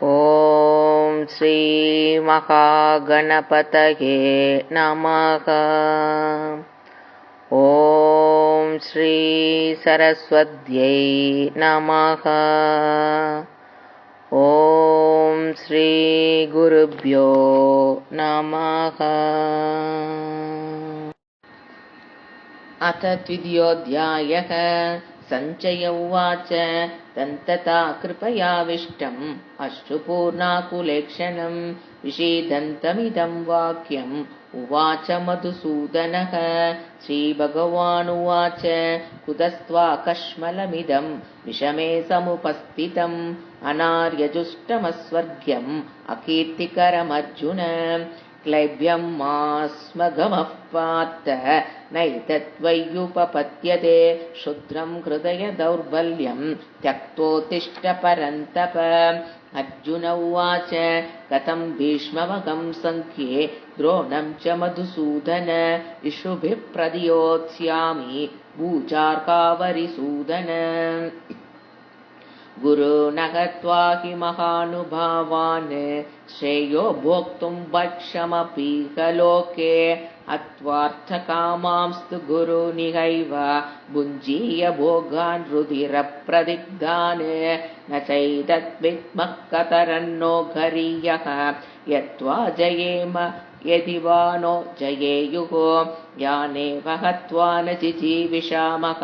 ॐ श्री महागणपतये नमः। ॐ श्री सरस्वत्यै नमः। ॐ श्री गुरुभ्यो नमः। अथ द्वितीयोऽध्यायः। सञ्जय उवाच तन्तता कृपयाविष्टम् अश्रुपूर्णाकुलेक्षणं विषीदन्तमिदं वाक्यम् उवाच मधुसूदनः। श्रीभगवानुवाच कुतस्त्वाकश्मलमिदं विषमे समुपस्थितम् अनार्यजुष्टमस्वर्ग्यम् अकीर्तिकरमर्जुन। क्लैब्यं मास्मगमः पार्थ नैतत्त्वय्युपपद्यते क्षुद्रं हृदय दौर्बल्यं त्यक्तोत्तिष्ठ परन्तप। अर्जुन उवाच कथं भीष्ममहं सङ्ख्ये द्रोणं च मधुसूदन इषुभिः प्रतियोत्स्यामि भूचार्कावरिसूदन। गुरुन् हत्वा हि महानुभावान् श्रेयो भोक्तुं भक्षमपीह लोके हत्वार्थकामांस्तु गुरुनिहैव भुञ्जीय भोगान् रुधिरप्रदिग्धान् न चैतद्विद्मः कतरन्नो गरीयः यत्त्वा जयेम यदि वा नो जयेयुः यानेव हत्वा न जिजीविषामः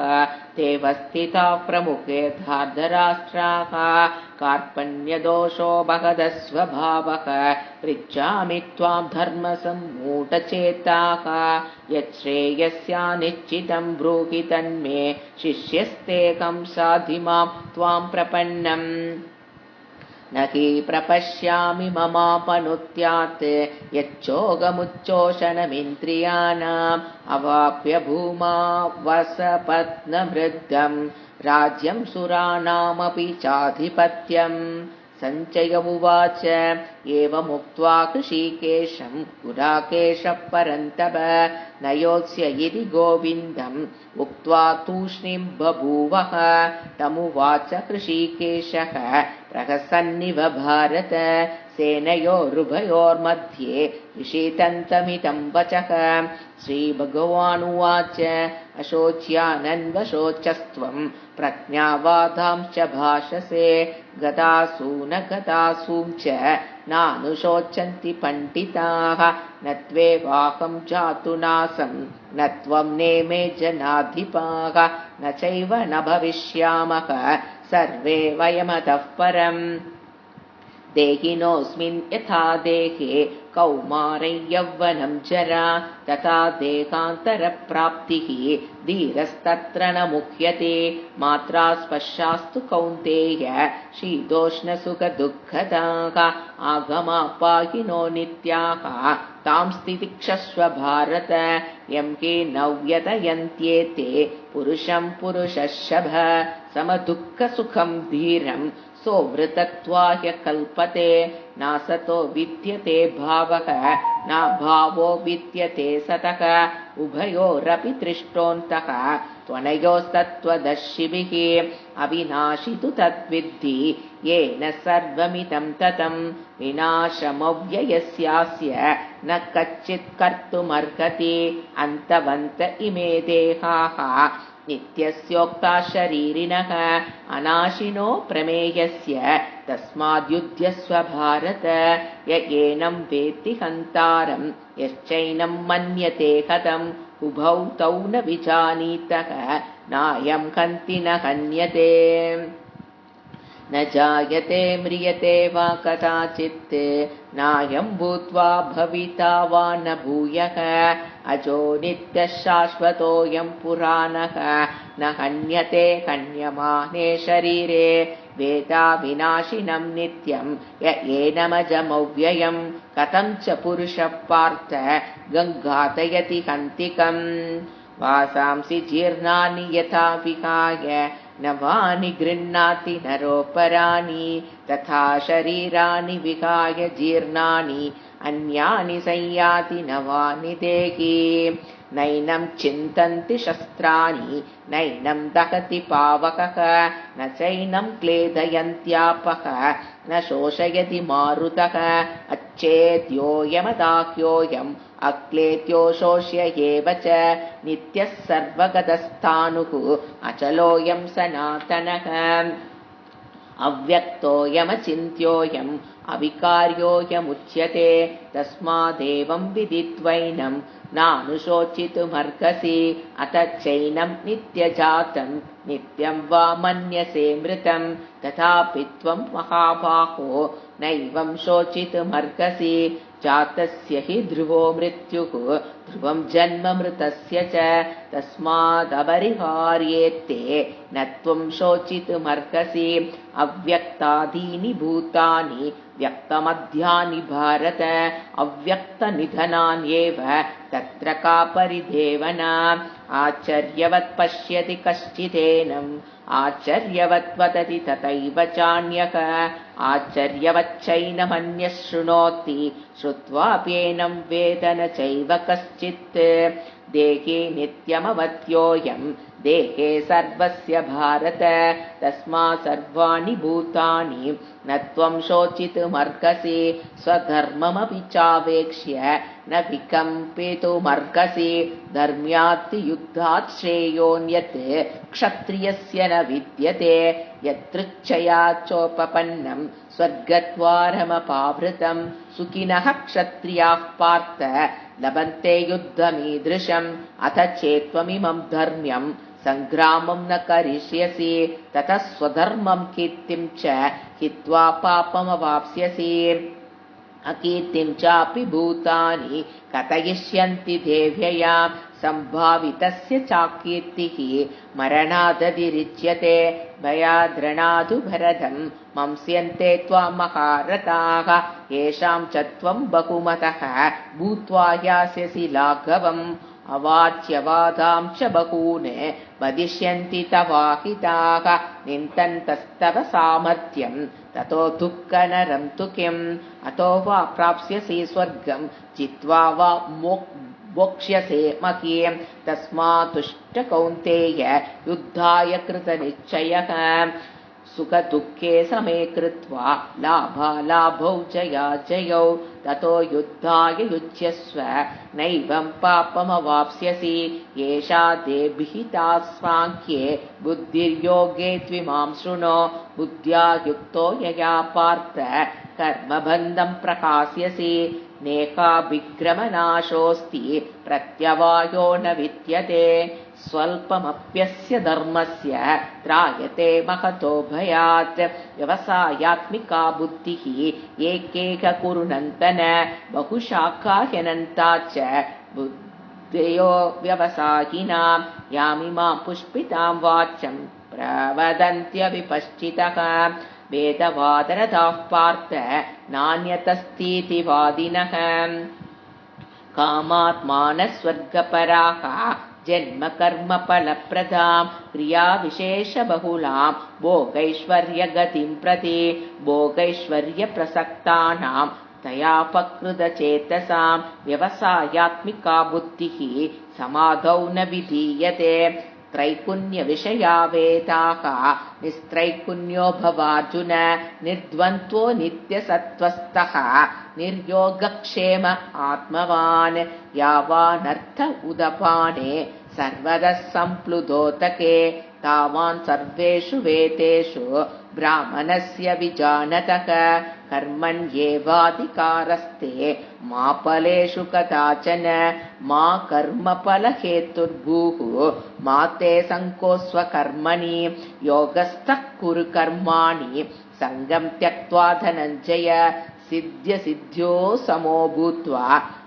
तेव स्थिताः प्रमुखे धार्तराष्ट्राः कार्पण्यदोषो महदस्वभावः पृच्छामि त्वां धर्मसम्मूढचेताः यच्छ्रेयस्यानिश्चितं ब्रूहि तन्मे शिष्यस्तेकं साधि मां त्वां प्रपन्नम् न हि प्रपश्यामि ममापनुत्यात् यच्चोगमुच्चोषणमिन्द्रियाणाम् अवाप्य भूमा वसपत्नवृद्धं राज्यं सुराणामपि चाधिपत्यम्। सञ्जय उवाच एवमुक्त्वा ऋषिकेशं गुडाकेशः परन्तप न योत्स्य इति गोविन्दम् उक्त्वा तूष्णीं बभूवः। तमुवाच ऋषिकेशः प्रहसन्निव भारत सेनयोरुभयोर्मध्ये विषीदन्तमिदं वचः। श्रीभगवानुवाच अशोच्यानन्वशोचस्त्वं प्रज्ञावादांश्च भाषसे गतासून गतासूं च नानुशोचन्ति पण्डिताः न त्वेवाहं जातुनासं न त्वं नेमे जनाधिपाः न चैव न भविष्यामः सर्वे वयमतः परम्। देहिनोऽस्मिन् यथा देहे कौमारं यौवनं जरा तथा देहान्तरप्राप्तिः धीरस्तत्र न मुह्यते मात्रा स्पर्शास्तु कौन्तेय शीतोष्णसुखदुःखदाः आगमापाहिनो नित्याः तां स्थितिक्षस्व भारत यं के नव्यतयन्त्येते पुरुषं पुरुषशभ समदुःखसुखं धीरं सोवृतत्वाय कल्पते नासतो विद्यते भावः न भावो विद्यते सतः उभयोरपि दृष्टोऽन्तः त्वनयोस्तत्त्वदर्शिभिः अविनाशि तु तद्विद्धि येन सर्वमिदं ततं विनाशमव्ययस्यास्य न कच्चित् कर्तुमर्हति अन्तवन्त इमे देहाः नित्यस्योक्ता शरीरिणः अनाशिनो प्रमेयस्य तस्माद्युध्यस्व भारत य एनं वेत्ति हन्तारं यश्चैनं मन्यते हतम् उभौ तौ न विजानीतः नायं हन्ति न हन्यते न जायते म्रियते वा कदाचित् नायं भूत्वा भविता वा न भूयः अजो नित्यः शाश्वतोऽयं पुराणः न हन्यते हन्यमाने शरीरे वेदा विनाशिनं नित्यं य एनमजमव्ययं कथं च पुरुषः पार्थ गङ्घातयति हन्तिकम् वासांसि जीर्णानि यथा विहाय नवानि गृह्णाति नरोपराणि तथा शरीराणि विहाय जीर्णानि अन्यानि संयाति नवानि देहि नैनं चिन्तन्ति शस्त्राणि नैनं दहति पावकः न चैनं क्लेदयन्त्यापः न शोषयति मारुतः अच्छेद्योऽयमदाह्योऽयम् अक्लेद्यो शोष्य एव च नित्यः सर्वगतस्थाणुः अचलोऽयं सनातनः अव्यक्तोऽयमचिन्त्योऽयम् अविकार्योऽयमुच्यते तस्मादेवं विदित्वैनं नानुशोचितुमर्हसि अथ चैनं नित्यजातं नित्यं वा मन्यसे मृतं तथापि त्वं महाबाहो नैवं शोचितुमर्हसि जातस्य हि ध्रुवो मृत्युः ध्रुवं जन्म मृतस्य च तस्मादपरिहार्येत्ते न त्वं शोचितुमर्हसि अव्यक्तादीनि भूतानि व्यक्तमध्यानि भारत अव्यक्तनिधनान्येव तत्र का परिदेवना आचर्यवत् पश्यति कश्चिदेनम् आचर्यवत् वदति तथैव चान्यः आचर्यवच्चैनमन्यः शृणोति श्रुत्वाप्येनं वेद न चैव कश्चित् देहे नित्यमवत्योऽयं देहे सर्वस्य भारत तस्मात् सर्वाणि भूतानि न त्वं शोचितुमर्हसि स्वधर्ममपि चावेक्ष्य न विकम्पितुमर्हसि धर्म्यात् युद्धात् श्रेयोऽन्यत् क्षत्रियस्य न विद्यते यदृच्छया चोपपन्नं स्वर्गद्वारमपावृतं सुखिनः क्षत्रियाः पार्थ लभन्ते युद्धमीदृशम् अथ चेत्त्वमिमं धर्म्यं सङ्ग्रामं न करिष्यसि ततः स्वधर्मं कीर्तिं च हित्वा पापमवाप्स्यसि अकीर्तिं चापि भूतानि कथयिष्यन्ति देव्यया सम्भावितस्य चाकीर्तिः मरणादतिरिच्यते भयाद्रणादु भरतं मंस्यन्ते त्वां महारथाः येषां च त्वं बहुमतः भूत्वा यास्यसि लाघवम् अवाच्यवादां च बहून् वदिष्यन्ति तवाहिताः निन्दन्तस्तव सामर्थ्यं ततो दुःखनरं तु किम् अतो वा प्राप्स्यसि स्वर्गं जित्वा वा मोक्ष्यसे मह्यं तस्मात् कौन्तेय युद्धाय कृतनिश्चयः सुखदुःखे समे कृत्वा लाभालाभौ जयाजयौ ततो युद्धाय युज्यस्व नैवं पापमवाप्स्यसि एषा ते विहिता सांख्ये बुद्धिर्योगे त्विमां शृणु बुद्ध्या युक्तो यया पार्थ कर्मबन्धं प्रकास्यसि नेहाभिक्रमनाशोऽस्ति प्रत्यवायो न विद्यते स्वल्पमप्यस्य धर्मस्य त्रायते महतो भयात् व्यवसायात्मिका बुद्धिः एकेह कुरुनन्तन बहुशाखा ह्यनन्ता च बुद्धयो व्यवसायिनां यामिमां पुष्पितां वाचं प्रवदन्त्यविपश्चितः वेदवादरताः पार्थ नान्यतस्तीति वादिनः कामात्मानस्वर्गपराः जन्मकर्मफलप्रदां क्रियाविशेषबहुलां भोगैश्वर्यगतिं प्रति भोगैश्वर्यप्रसक्तानां तयापकृतचेतसां व्यवसायात्मिका बुद्धिः समाधौ न विधीयते त्रैकुण्यविषया वेदाः निस्त्रैकुण्यो भवार्जुन निर्द्वन्द्वो नित्यसत्त्वस्थः निर्योगक्षेम आत्मवान् यावानर्थ उदपाने सर्वतः सम्प्लुतोदके तावान् सर्वेषु वेदेषु ब्राह्मणस्य विजानतः कर्मण्येवाधिकारस्ते मा फलेषु कदाचन मा कर्मफलहेतुर्भूः मा ते सङ्कोस्वकर्मणि योगस्थः कुरु कर्माणि सङ्गं त्यक्त्वा धनञ्जय सिद्ध्यसिद्ध्यो समो भूत्वा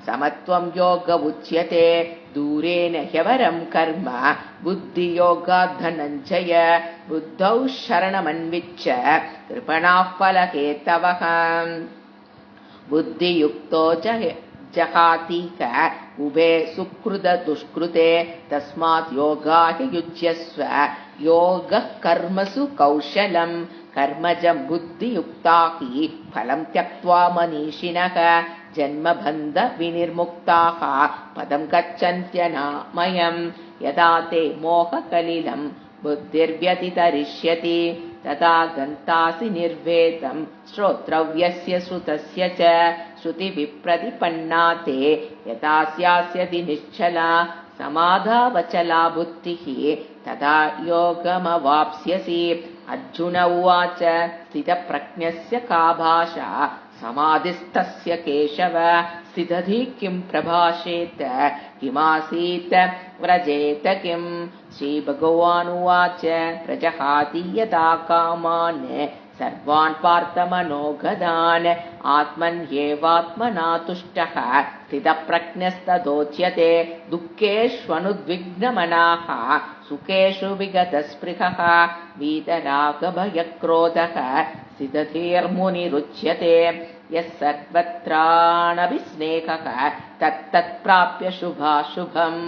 समत्वं योग उच्यते दूरेण ह्यवरं कर्म बुद्धियोगात् धनञ्जय बुद्धौ शरणमन्विच्य कृपणाः फलहेतवः बुद्धियुक्तो जहातीक उभे सुकृत दुष्कृते तस्मात् योगाय युज्यस्व योगः कर्मसु कौशलं कर्मजं बुद्धियुक्ता हि फलं त्यक्त्वा मनीषिणः जन्मबन्धविनिर्मुक्ताः पदं गच्छन्त्यनामयम् यदा ते मोहकलिलं बुद्धिर्व्यतितरिष्यति तदा गन्तासि निर्वेदं श्रोत्रव्यस्य श्रुतस्य च श्रुतिविप्रतिपन्ना ते यदा स्यास्यति निश्चला समाधावचला बुद्धिः तदा योगमवाप्स्यसि। अर्जुन उवाच स्थितप्रज्ञस्य का भाषा समाधिस्तस्य केशव स्थितधि किं प्रभाषेत किमासीत व्रजेत किम्। श्रीभगवानुवाच प्रजहाति यदा कामान् सर्वान् पार्थमनोगतान् आत्मन्येवात्मना तुष्टः स्थितप्रज्ञस्तदोच्यते दुःखेष्वनुद्विग्नमनाः सुखेषु विगतस्पृहः वीतरागभयक्रोधः स्थितधीर्मुनिरुच्यते यः सर्वत्राणभिस्नेहः तत्तत्प्राप्य शुभाशुभम्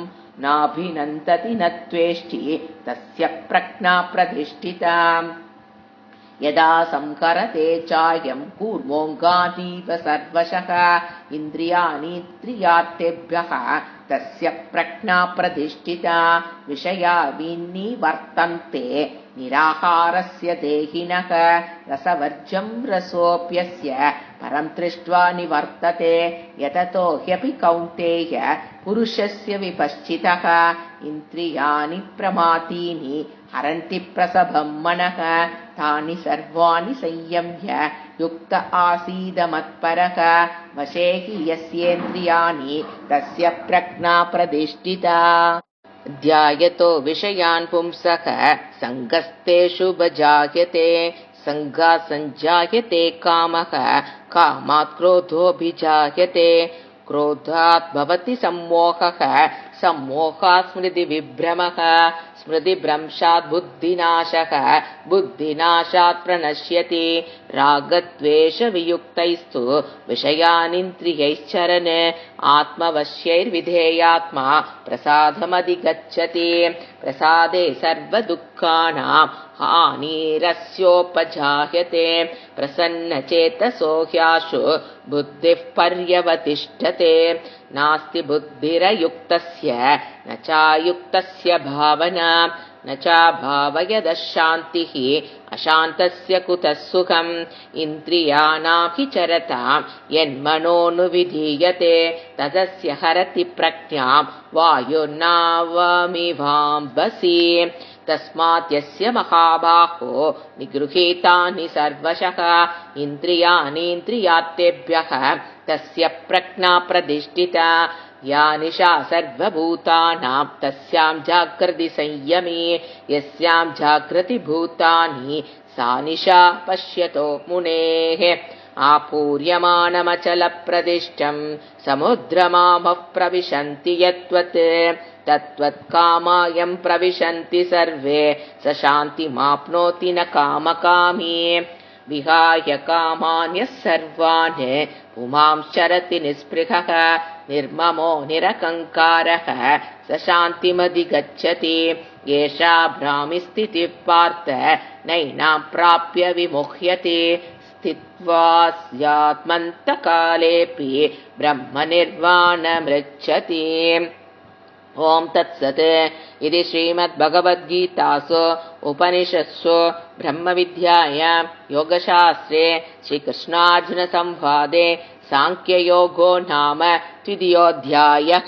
नाभिनन्दति न त्वेष्टि तस्य प्रज्ञा प्रतिष्ठिता। यदा संहरते चायं कूर्मोऽङ्गानीव सर्वशः इन्द्रियाणीन्द्रियार्थेभ्यः तस्य प्रज्ञा प्रतिष्ठिता। विषया विनिवर्तन्ते निराहारस्य देहिनः रसवर्जं रसोऽप्यस्य परं दृष्ट्वा निवर्तते यततो ह्यपि कौन्तेय पुरुषस्य विपश्चितः इन्द्रियाणि प्रमादीनि हरन्ति प्रसभं मनः तानि सर्वाणि संयम्य युक्त आसीद मत्परः वशे हि यस्येन्द्रियाणि तस्य प्रज्ञा प्रतिष्ठिता। ध्यायतो विषयान् पुंसः सङ्गस्तेषुपजायते सङ्गात् सञ्जायते कामः कामात् क्रोधोऽभिजायते क्रोधात् भवति सम्मोहः सम्मोहात् स्मृतिविभ्रमः स्मृतिभ्रंशात् बुद्धिनाशः बुद्धिनाशात् प्रणश्यति रागद्वेषवियुक्तैस्तु विषयानिन्द्रियैश्चरन् आत्मवश्यैर्विधेयात्मा प्रसादमधिगच्छति प्रसादे सर्वदुःखानां हानिरस्योपजायते प्रसन्नचेतसो ह्याशु बुद्धिः पर्यवतिष्ठते नास्ति बुद्धिरयुक्तस्य न चायुक्तस्य भावना न चाभावयदशान्तिः अशान्तस्य कुतः सुखम् इन्द्रियाणां हि चरतां यन्मनोनुविधीयते तदस्य हरति प्रज्ञां वायुर्नावमिवाम्बसि तस्मात् यस्य महाबाहो निगृहीतानि सर्वशः इन्द्रियाणीन्द्रियार्थेभ्यः तस्य प्रज्ञा प्रतिष्ठिता। या निशा सर्वभूतानां तस्यां जागृति संयमी यस्यां जागृति भूतानि सा निशा पश्यतो मुनेः आपूर्यमाणमचलप्रदिष्टं समुद्रमामः प्रविशन्ति यत्त्वत् तत्त्वत् कामायं प्रविशन्ति सर्वे स शान्तिमाप्नोति न कामकामी विहाय कामान्यः सर्वान् पुमांश्चरति निःस्पृहः निर्ममो निरकङ्कारः स शान्तिमधिगच्छति एषा भ्रामिस्थितिः पार्थ नैनां प्राप्य विमुह्यते स्थित्वा स्यात्मन्तकालेऽपि ब्रह्मनिर्वाणमृच्छति। ओम तत्सत् इति श्रीमद्भगवद्गीतासु उपनिषत्सु ब्रह्मविद्यायां योगशास्त्रे श्रीकृष्णार्जुनसंवादे सांख्ययोगो नाम 2य अध्यायः।